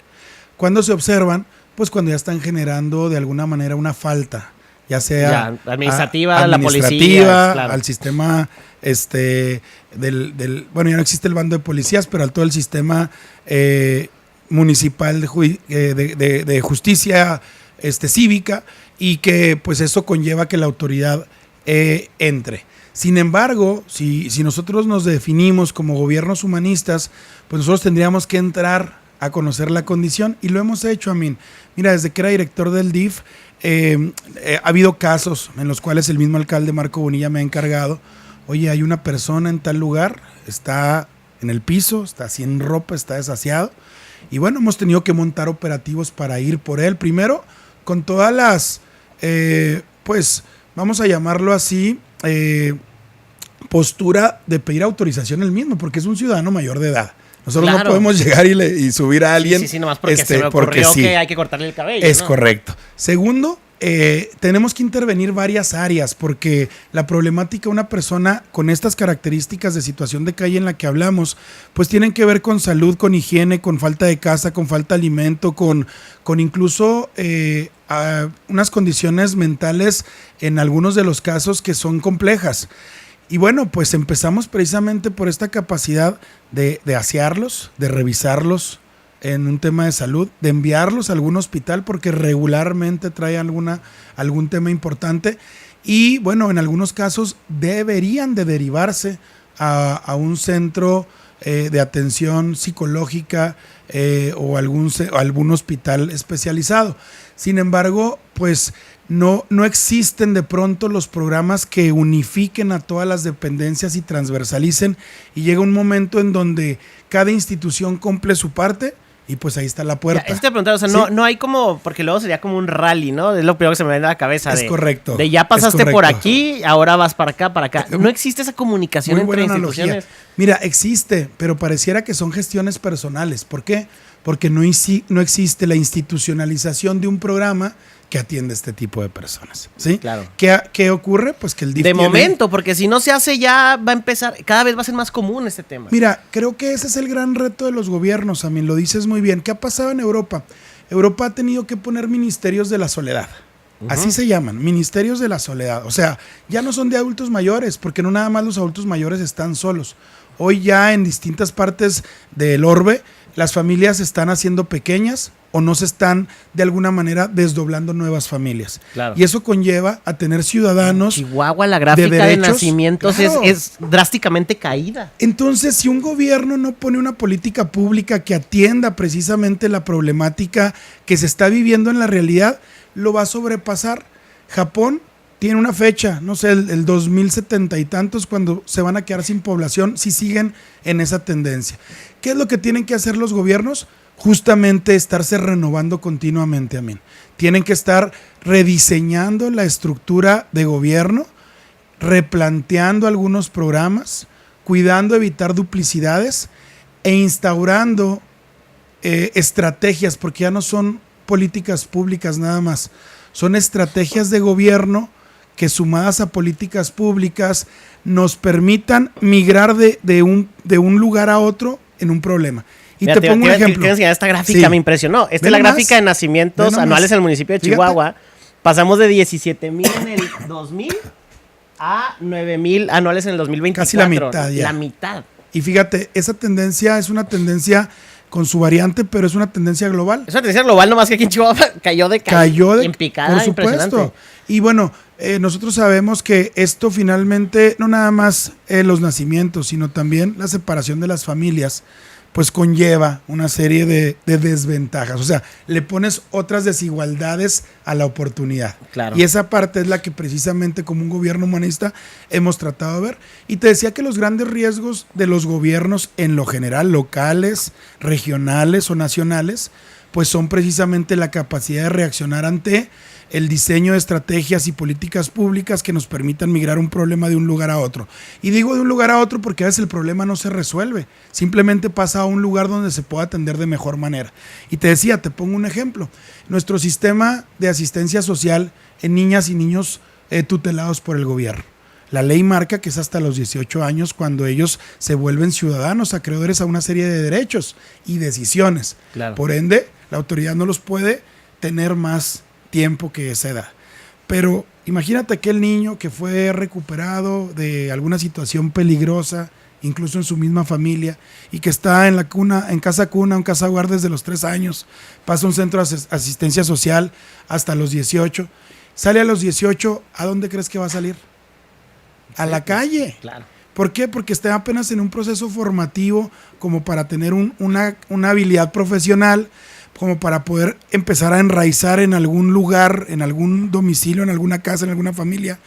¿Cuándo se observan? Pues cuando ya están generando de alguna manera una falta, ya sea
administrativa, la policía,
claro, al sistema bueno, ya no existe el bando de policías, pero al todo el sistema municipal de justicia cívica, y que pues eso conlleva que la autoridad entre. Sin embargo, si nosotros nos definimos como gobiernos humanistas, pues nosotros tendríamos que entrar a conocer la condición, y lo hemos hecho, Amin. Mira, desde que era director del DIF, ha habido casos en los cuales el mismo alcalde Marco Bonilla me ha encargado: oye, hay una persona en tal lugar, está en el piso, está sin ropa, está desasiado. Y bueno, hemos tenido que montar operativos para ir por él. Primero, con todas las, pues, vamos a llamarlo así, postura de pedir autorización él mismo, porque es un ciudadano mayor de edad. Nosotros no podemos llegar y subir a alguien.
Sí, nomás porque se me ocurrió que hay que cortarle el cabello.
Es correcto. Segundo, tenemos que intervenir varias áreas, porque la problemática de una persona con estas características de situación de calle en la que hablamos, pues tienen que ver con salud, con higiene, con falta de casa, con falta de alimento, con incluso unas condiciones mentales en algunos de los casos que son complejas. Y bueno, pues empezamos precisamente por esta capacidad de asearlos, de revisarlos en un tema de salud, de enviarlos a algún hospital porque regularmente trae algún tema importante, y bueno, en algunos casos deberían de derivarse a un centro de atención psicológica o algún hospital especializado. Sin embargo, pues no existen de pronto los programas que unifiquen a todas las dependencias y transversalicen, y llega un momento en donde cada institución cumple su parte y pues ahí está la puerta.
Ya, te preguntaba, o sea, ¿sí? no hay como, porque luego sería como un rally, ¿no? Es lo primero que se me viene a la cabeza.
Es correcto.
De ya pasaste por aquí, ahora vas para acá. ¿No existe esa comunicación entre instituciones?
Analogía. Mira, existe, pero pareciera que son gestiones personales. ¿Por qué? Porque no existe la institucionalización de un programa que atiende a este tipo de personas, ¿sí?
Claro.
¿Qué ocurre? Pues que el DIF
momento, porque si no se hace ya va a empezar, cada vez va a ser más común este tema.
Mira, creo que ese es el gran reto de los gobiernos, Amin, lo dices muy bien. ¿Qué ha pasado en Europa? Europa ha tenido que poner ministerios de la soledad. Así se llaman, ministerios de la soledad. O sea, ya no son de adultos mayores, porque no nada más los adultos mayores están solos. Hoy ya en distintas partes del orbe, las familias se están haciendo pequeñas o no se están de alguna manera desdoblando nuevas familias.
Claro.
Y eso conlleva a tener ciudadanos.
Chihuahua, la gráfica de nacimientos claro. es drásticamente caída.
Entonces, si un gobierno no pone una política pública que atienda precisamente la problemática que se está viviendo en la realidad, lo va a sobrepasar. Japón tiene una fecha, no sé, el 2070 y tantos, cuando se van a quedar sin población si siguen en esa tendencia. ¿Qué es lo que tienen que hacer los gobiernos? Justamente estarse renovando continuamente, amén. Tienen que estar rediseñando la estructura de gobierno, replanteando algunos programas, cuidando evitar duplicidades e instaurando estrategias, porque ya no son políticas públicas nada más, son estrategias de gobierno que sumadas a políticas públicas nos permitan migrar de un lugar a otro en un problema. Y mira, te pongo un ejemplo.
Esta gráfica me impresionó. Esta es la gráfica de nacimientos anuales en el municipio de Chihuahua. Fíjate. Pasamos de 17,000 en el 2000 a 9,000 anuales en el 2024.
Casi la mitad ya.
La mitad.
Y fíjate, esa tendencia es una tendencia con su variante, pero es una tendencia global.
Es una tendencia global, nomás que aquí en Chihuahua cayó de en picada,
por supuesto. Y bueno, nosotros sabemos que esto finalmente, no nada más los nacimientos, sino también la separación de las familias, pues conlleva una serie de desventajas. O sea, le pones otras desigualdades a la oportunidad.
Claro.
Y esa parte es la que precisamente como un gobierno humanista hemos tratado de ver. Y te decía que los grandes riesgos de los gobiernos en lo general, locales, regionales o nacionales, pues son precisamente la capacidad de reaccionar ante el diseño de estrategias y políticas públicas que nos permitan migrar un problema de un lugar a otro. Y digo de un lugar a otro porque a veces el problema no se resuelve, simplemente pasa a un lugar donde se pueda atender de mejor manera. Y te decía, te pongo un ejemplo, nuestro sistema de asistencia social en niñas y niños tutelados por el gobierno. La ley marca que es hasta los 18 años cuando ellos se vuelven ciudadanos, acreedores a una serie de derechos y decisiones.
Claro.
Por ende, la autoridad no los puede tener más tiempo que esa edad. Pero imagínate aquel niño que fue recuperado de alguna situación peligrosa incluso en su misma familia, y que está en la cuna, en casa guarda desde los 3 años, pasa a un centro de asistencia social hasta los 18, sale a los 18, ¿a dónde crees que va a salir? A la calle.
Claro.
¿Por qué? Porque está apenas en un proceso formativo como para tener una habilidad profesional, como para poder empezar a enraizar en algún lugar, en algún domicilio, en alguna casa, en alguna familia.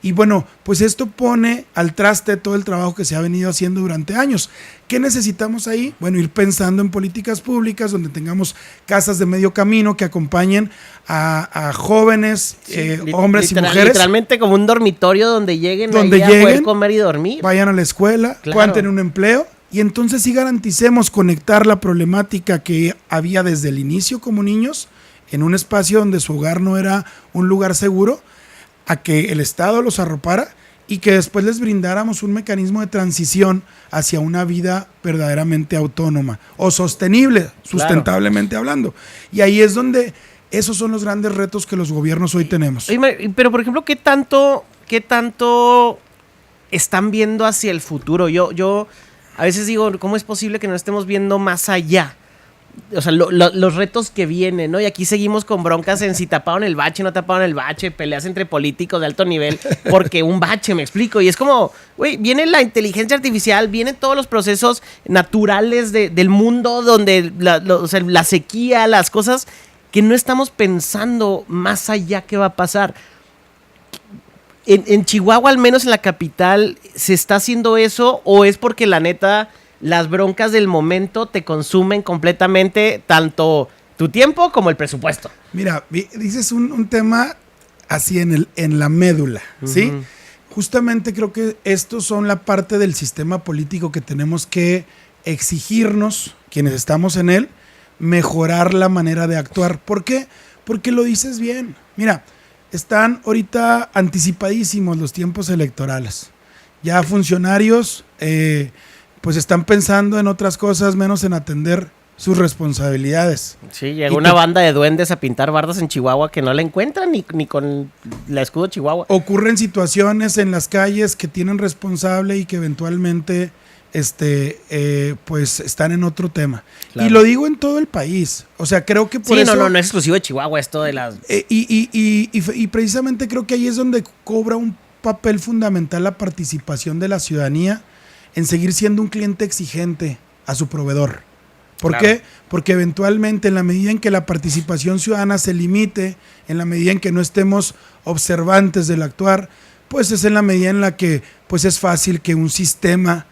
Y bueno, pues esto pone al traste todo el trabajo que se ha venido haciendo durante años. ¿Qué necesitamos ahí? Bueno, ir pensando en políticas públicas donde tengamos casas de medio camino que acompañen a jóvenes, hombres y mujeres.
Literalmente como un dormitorio donde lleguen a poder comer y dormir.
Vayan a la escuela, claro, puedan tener un empleo. Y entonces sí garanticemos conectar la problemática que había desde el inicio como niños en un espacio donde su hogar no era un lugar seguro, a que el Estado los arropara y que después les brindáramos un mecanismo de transición hacia una vida verdaderamente autónoma o sostenible, sustentablemente hablando. Y ahí es donde esos son los grandes retos que los gobiernos hoy tenemos.
Pero, por ejemplo, ¿qué tanto están viendo hacia el futuro? Yo a veces digo, ¿cómo es posible que no estemos viendo más allá? O sea, los retos que vienen, ¿no? Y aquí seguimos con broncas en si taparon el bache, no taparon el bache, peleas entre políticos de alto nivel, porque un bache, me explico. Y es como, güey, viene la inteligencia artificial, vienen todos los procesos naturales del mundo, donde la sequía, las cosas que no estamos pensando más allá qué va a pasar. En Chihuahua, al menos en la capital, ¿se está haciendo eso o es porque la neta las broncas del momento te consumen completamente tanto tu tiempo como el presupuesto?
Mira, dices un tema así en la médula, ¿sí? Uh-huh. Justamente creo que estos son la parte del sistema político que tenemos que exigirnos, quienes estamos en él, mejorar la manera de actuar. ¿Por qué? Porque lo dices bien. Mira, están ahorita anticipadísimos los tiempos electorales. Ya funcionarios pues están pensando en otras cosas menos en atender sus responsabilidades.
Sí, llegó una banda de duendes a pintar bardas en Chihuahua que no la encuentran ni con la escudo Chihuahua.
Ocurren situaciones en las calles que tienen responsable y que eventualmente pues están en otro tema. Claro. Y lo digo en todo el país. O sea, creo que por eso...
No es exclusivo de Chihuahua esto de las...
Y precisamente creo que ahí es donde cobra un papel fundamental la participación de la ciudadanía en seguir siendo un cliente exigente a su proveedor. ¿Por qué? Porque eventualmente en la medida en que la participación ciudadana se limite, en la medida en que no estemos observantes del actuar, pues es en la medida en la que pues es fácil que un sistema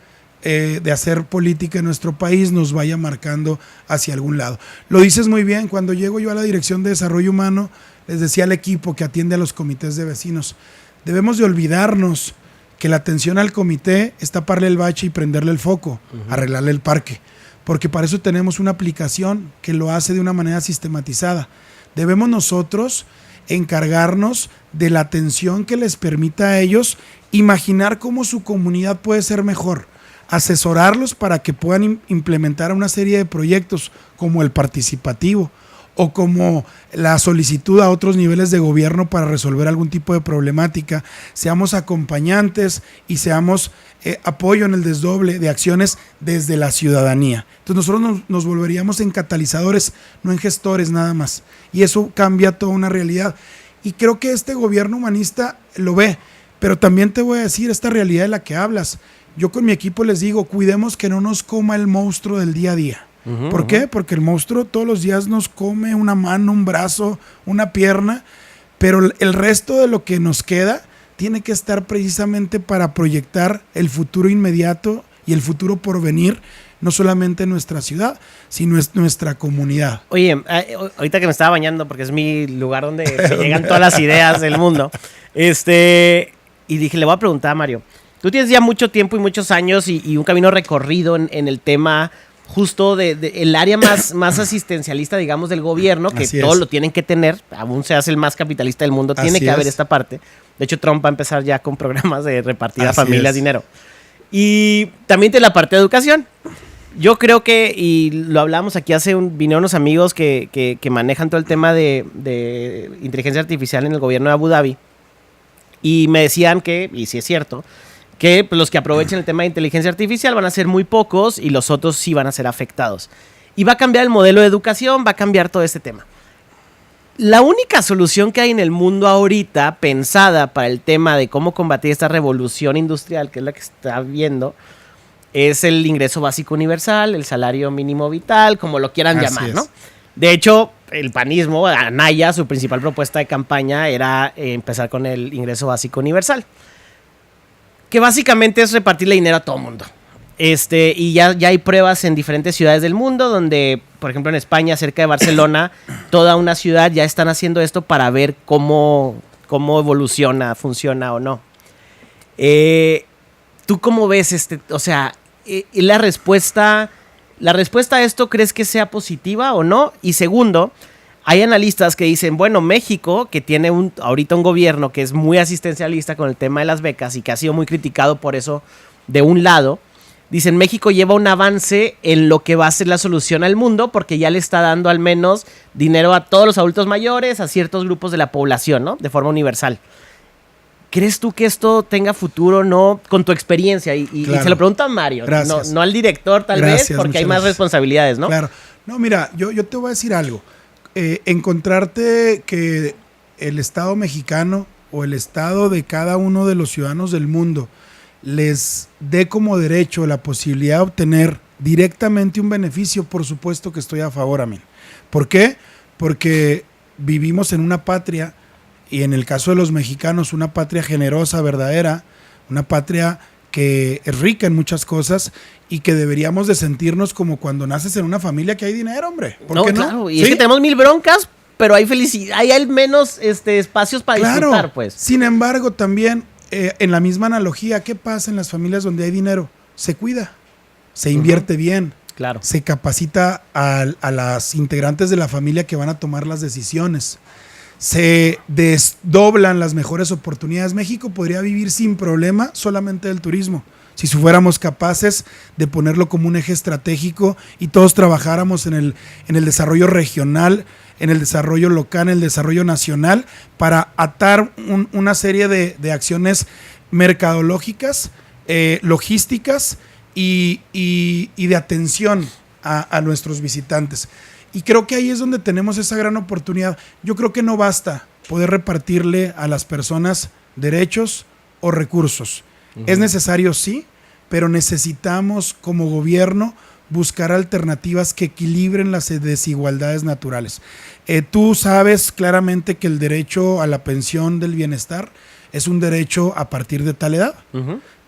de hacer política en nuestro país nos vaya marcando hacia algún lado. Lo dices muy bien, cuando llego yo a la Dirección de Desarrollo Humano, les decía al equipo que atiende a los comités de vecinos, debemos de olvidarnos que la atención al comité es taparle el bache y prenderle el foco, arreglarle el parque, porque para eso tenemos una aplicación que lo hace de una manera sistematizada. Debemos nosotros encargarnos de la atención que les permita a ellos imaginar cómo su comunidad puede ser mejor, asesorarlos para que puedan implementar una serie de proyectos como el participativo o como la solicitud a otros niveles de gobierno para resolver algún tipo de problemática, seamos acompañantes y seamos apoyo en el desdoble de acciones desde la ciudadanía. Entonces nosotros nos volveríamos en catalizadores, no en gestores nada más. Y eso cambia toda una realidad. Y creo que este gobierno humanista lo ve, pero también te voy a decir esta realidad de la que hablas. Yo con mi equipo les digo, cuidemos que no nos coma el monstruo del día a día. ¿Por qué? Porque el monstruo todos los días nos come una mano, un brazo, una pierna, pero el resto de lo que nos queda tiene que estar precisamente para proyectar el futuro inmediato y el futuro por venir, no solamente en nuestra ciudad, sino en nuestra comunidad.
Oye, ahorita que me estaba bañando, porque es mi lugar donde me llegan todas las ideas del mundo, y dije, le voy a preguntar a Mario, tú tienes ya mucho tiempo y muchos años y un camino recorrido en el tema justo de el área más asistencialista, digamos, del gobierno, que todo lo tienen que tener, aún se hace el más capitalista del mundo, tiene que haber esta parte. De hecho, Trump va a empezar ya con programas de repartir a familias dinero. Y también de la parte de educación. Yo creo que, y lo hablamos aquí vinieron unos amigos que manejan todo el tema de inteligencia artificial en el gobierno de Abu Dhabi, y me decían que, y sí es cierto, que pues, los que aprovechen el tema de inteligencia artificial van a ser muy pocos y los otros sí van a ser afectados. Y va a cambiar el modelo de educación, va a cambiar todo este tema. La única solución que hay en el mundo ahorita, pensada para el tema de cómo combatir esta revolución industrial, que es la que está viendo, es el ingreso básico universal, el salario mínimo vital, como lo quieran llamar, ¿no? De hecho, el panismo, Anaya, su principal propuesta de campaña era empezar con el ingreso básico universal, que básicamente es repartirle dinero a todo el mundo. Y ya hay pruebas en diferentes ciudades del mundo donde, por ejemplo, en España, cerca de Barcelona, toda una ciudad ya están haciendo esto para ver cómo evoluciona, funciona o no. ¿Tú cómo ves o sea, la respuesta a esto, crees que sea positiva o no? Y segundo, hay analistas que dicen, bueno, México, que tiene ahorita un gobierno que es muy asistencialista con el tema de las becas y que ha sido muy criticado por eso de un lado, dicen, México lleva un avance en lo que va a ser la solución al mundo porque ya le está dando al menos dinero a todos los adultos mayores, a ciertos grupos de la población, ¿no? De forma universal. ¿Crees tú que esto tenga futuro, no? Con tu experiencia. Y se lo pregunto a Mario, no al director tal vez, porque hay más responsabilidades, ¿no?
Claro. No, mira, yo te voy a decir algo. Encontrarte que el Estado mexicano o el Estado de cada uno de los ciudadanos del mundo les dé como derecho la posibilidad de obtener directamente un beneficio, por supuesto que estoy a favor, a mí. ¿Por qué? Porque vivimos en una patria, y en el caso de los mexicanos, una patria generosa, verdadera, una patria que es rica en muchas cosas y que deberíamos de sentirnos como cuando naces en una familia que hay dinero, hombre. ¿Por qué no?
Claro, y ¿sí? Es que tenemos 1000 broncas, pero hay felicidad, hay al menos espacios para disfrutar, pues.
Sin embargo, también en la misma analogía, ¿qué pasa en las familias donde hay dinero? Se cuida, se invierte bien,
claro.
Se capacita a las integrantes de la familia que van a tomar las decisiones, se desdoblan las mejores oportunidades. México podría vivir sin problema solamente del turismo, si fuéramos capaces de ponerlo como un eje estratégico y todos trabajáramos en el desarrollo regional, en el desarrollo local, en el desarrollo nacional, para atar una serie de acciones mercadológicas, logísticas y de atención a nuestros visitantes. Y creo que ahí es donde tenemos esa gran oportunidad. Yo creo que no basta poder repartirle a las personas derechos o recursos. Es necesario, sí, pero necesitamos como gobierno buscar alternativas que equilibren las desigualdades naturales. Tú sabes claramente que el derecho a la pensión del bienestar es un derecho a partir de tal edad,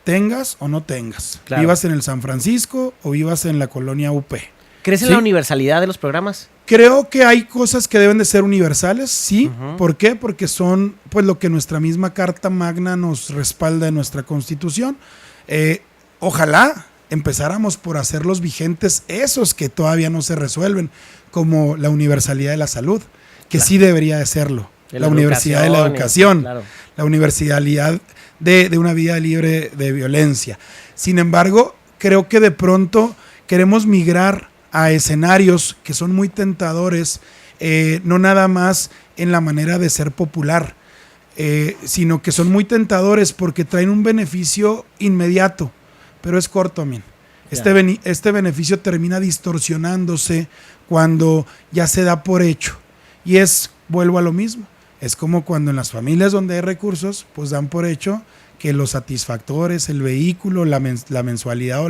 tengas o no tengas, claro. Vivas en el San Francisco o vivas en la colonia UP.
¿Crees en la universalidad de los programas?
Creo que hay cosas que deben de ser universales, sí. ¿Por qué? Porque son pues lo que nuestra misma Carta Magna nos respalda en nuestra Constitución. Ojalá empezáramos por hacerlos vigentes esos que todavía no se resuelven, como la universalidad de la salud, que claro. Sí debería de serlo. La universalidad de la educación, claro. La universalidad de una vida libre de violencia. Sin embargo, creo que de pronto queremos migrar a escenarios que son muy tentadores, no nada más en la manera de ser popular, sino que son muy tentadores porque traen un beneficio inmediato, pero es corto, amén. Este beneficio termina distorsionándose cuando ya se da por hecho. Y vuelvo a lo mismo, es como cuando en las familias donde hay recursos, pues dan por hecho que los satisfactores, el vehículo, la mensualidad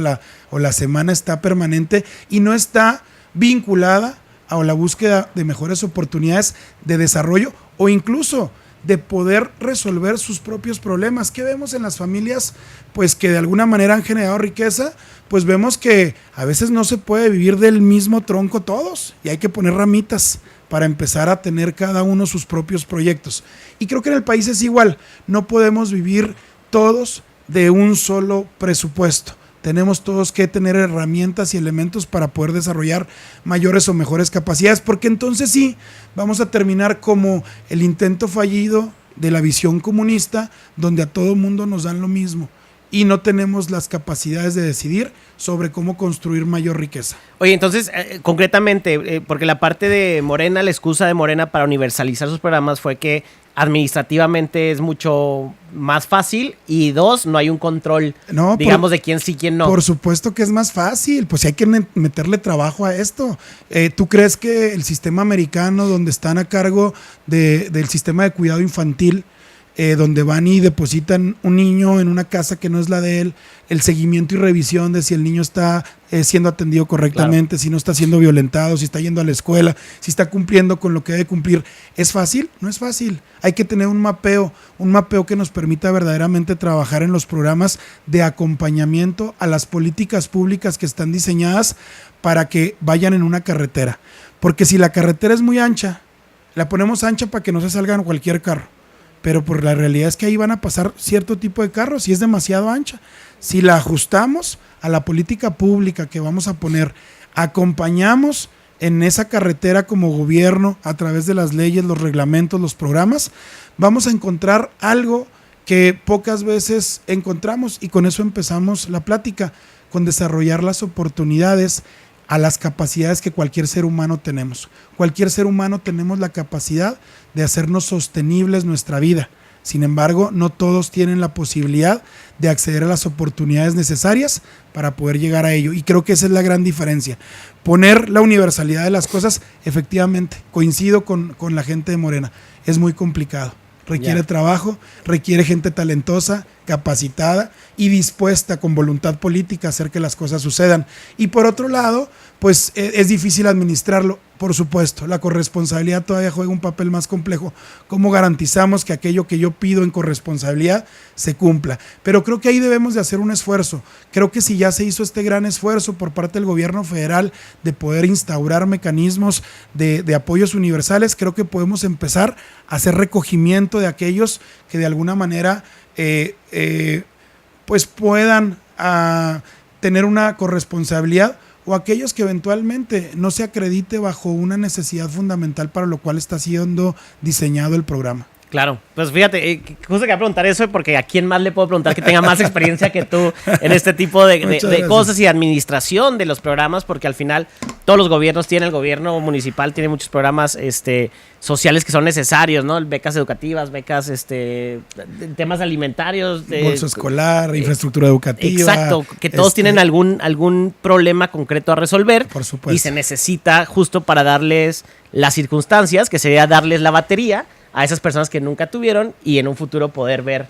o la semana está permanente y no está vinculada a la búsqueda de mejores oportunidades de desarrollo o incluso de poder resolver sus propios problemas. ¿Qué vemos en las familias? Pues que de alguna manera han generado riqueza, pues vemos que a veces no se puede vivir del mismo tronco todos y hay que poner ramitas para empezar a tener cada uno sus propios proyectos. Y creo que en el país es igual, no podemos vivir todos de un solo presupuesto. Tenemos todos que tener herramientas y elementos para poder desarrollar mayores o mejores capacidades, porque entonces sí, vamos a terminar como el intento fallido de la visión comunista, donde a todo mundo nos dan lo mismo y no tenemos las capacidades de decidir sobre cómo construir mayor riqueza.
Oye, entonces, concretamente, porque la parte de Morena, la excusa de Morena para universalizar sus programas fue que administrativamente es mucho más fácil y 2, no hay un control, digamos, de quién sí, quién no.
Por supuesto que es más fácil, pues hay que meterle trabajo a esto. ¿Tú crees que el sistema americano, donde están a cargo del sistema de cuidado infantil, donde van y depositan un niño en una casa que no es la de él, el seguimiento y revisión de si el niño está siendo atendido correctamente, claro, si no está siendo violentado, si está yendo a la escuela, si está cumpliendo con lo que debe cumplir, ¿es fácil? No es fácil. Hay que tener un mapeo que nos permita verdaderamente trabajar en los programas de acompañamiento a las políticas públicas que están diseñadas para que vayan en una carretera. Porque si la carretera es muy ancha, la ponemos ancha para que no se salga cualquier carro. Pero por la realidad es que ahí van a pasar cierto tipo de carros y es demasiado ancha. Si la ajustamos a la política pública que vamos a poner, acompañamos en esa carretera como gobierno a través de las leyes, los reglamentos, los programas, vamos a encontrar algo que pocas veces encontramos y con eso empezamos la plática, con desarrollar las oportunidades a las capacidades que cualquier ser humano tenemos. Cualquier ser humano tenemos la capacidad de hacernos sostenibles nuestra vida. Sin embargo, no todos tienen la posibilidad de acceder a las oportunidades necesarias para poder llegar a ello. Y creo que esa es la gran diferencia. Poner la universalidad de las cosas, efectivamente, coincido con la gente de Morena, es muy complicado. Requiere trabajo, requiere gente talentosa, capacitada y dispuesta con voluntad política a hacer que las cosas sucedan. Y por otro lado, pues es difícil administrarlo, por supuesto. La corresponsabilidad todavía juega un papel más complejo. ¿Cómo garantizamos que aquello que yo pido en corresponsabilidad se cumpla? Pero creo que ahí debemos de hacer un esfuerzo. Creo que si ya se hizo este gran esfuerzo por parte del gobierno federal de poder instaurar mecanismos de apoyos universales, creo que podemos empezar a hacer recogimiento de aquellos que de alguna manera pues puedan tener una corresponsabilidad, o aquellos que eventualmente no se acredite bajo una necesidad fundamental para lo cual está siendo diseñado el programa.
Claro, pues fíjate, justo quería preguntar eso porque a quién más le puedo preguntar que tenga más experiencia que tú en este tipo de cosas y administración de los programas, porque al final todos los gobiernos tienen, el gobierno municipal tiene muchos programas sociales que son necesarios, ¿no? Becas educativas, becas, temas alimentarios.
Bolsa escolar, infraestructura educativa.
Exacto, que todos tienen algún problema concreto a resolver.
Por supuesto.
Y se necesita justo para darles las circunstancias, que sería darles la batería a esas personas que nunca tuvieron y en un futuro poder ver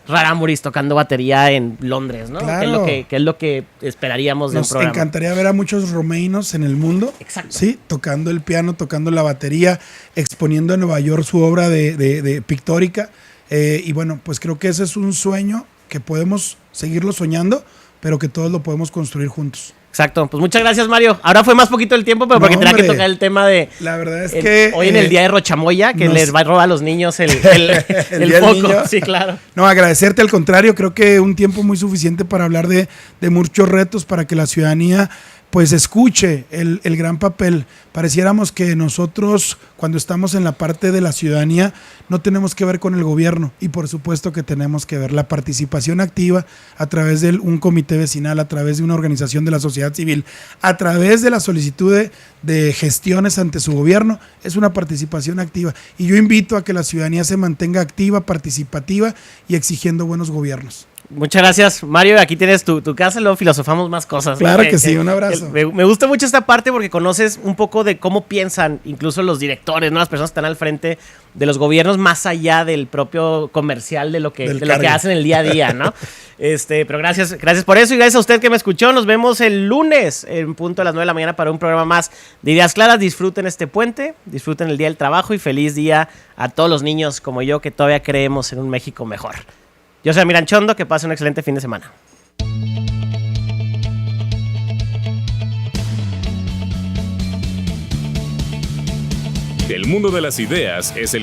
Rarámuris tocando batería en Londres, ¿no?
Claro.
Que es lo que esperaríamos de un programa.
Nos encantaría ver a muchos romeinos en el mundo.
Exacto.
Sí, tocando el piano, tocando la batería, exponiendo en Nueva York su obra de pictórica. Y bueno, pues creo que ese es un sueño que podemos seguirlo soñando, pero que todos lo podemos construir juntos.
Exacto, pues muchas gracias, Mario. Ahora fue más poquito el tiempo, pero porque tenía que tocar el tema de...
La verdad es que...
Hoy en el día de Rochamoya, que les va a robar a los niños el foco. Niño. Sí, claro.
No, agradecerte, al contrario, creo que un tiempo muy suficiente para hablar de muchos retos, para que la ciudadanía pues escuche el gran papel. Pareciéramos que nosotros, cuando estamos en la parte de la ciudadanía, no tenemos que ver con el gobierno, y por supuesto que tenemos que ver la participación activa a través de un comité vecinal, a través de una organización de la sociedad civil, a través de la solicitud de gestiones ante su gobierno. Es una participación activa, y yo invito a que la ciudadanía se mantenga activa, participativa y exigiendo buenos gobiernos.
Muchas gracias, Mario. Aquí tienes tu casa, luego filosofamos más cosas.
Claro que sí, un abrazo.
Me gusta mucho esta parte porque conoces un poco de cómo piensan incluso los directores, ¿no? Las personas que están al frente de los gobiernos, más allá del propio comercial de lo que hacen el día a día, ¿no? Pero gracias por eso, y gracias a usted que me escuchó. Nos vemos el lunes en punto a las 9 de la mañana para un programa más de Ideas Claras. Disfruten este puente, disfruten el Día del Trabajo y feliz día a todos los niños como yo que todavía creemos en un México mejor. Yo soy Miran Chondo, que pase un excelente fin de semana.
El mundo de las ideas es el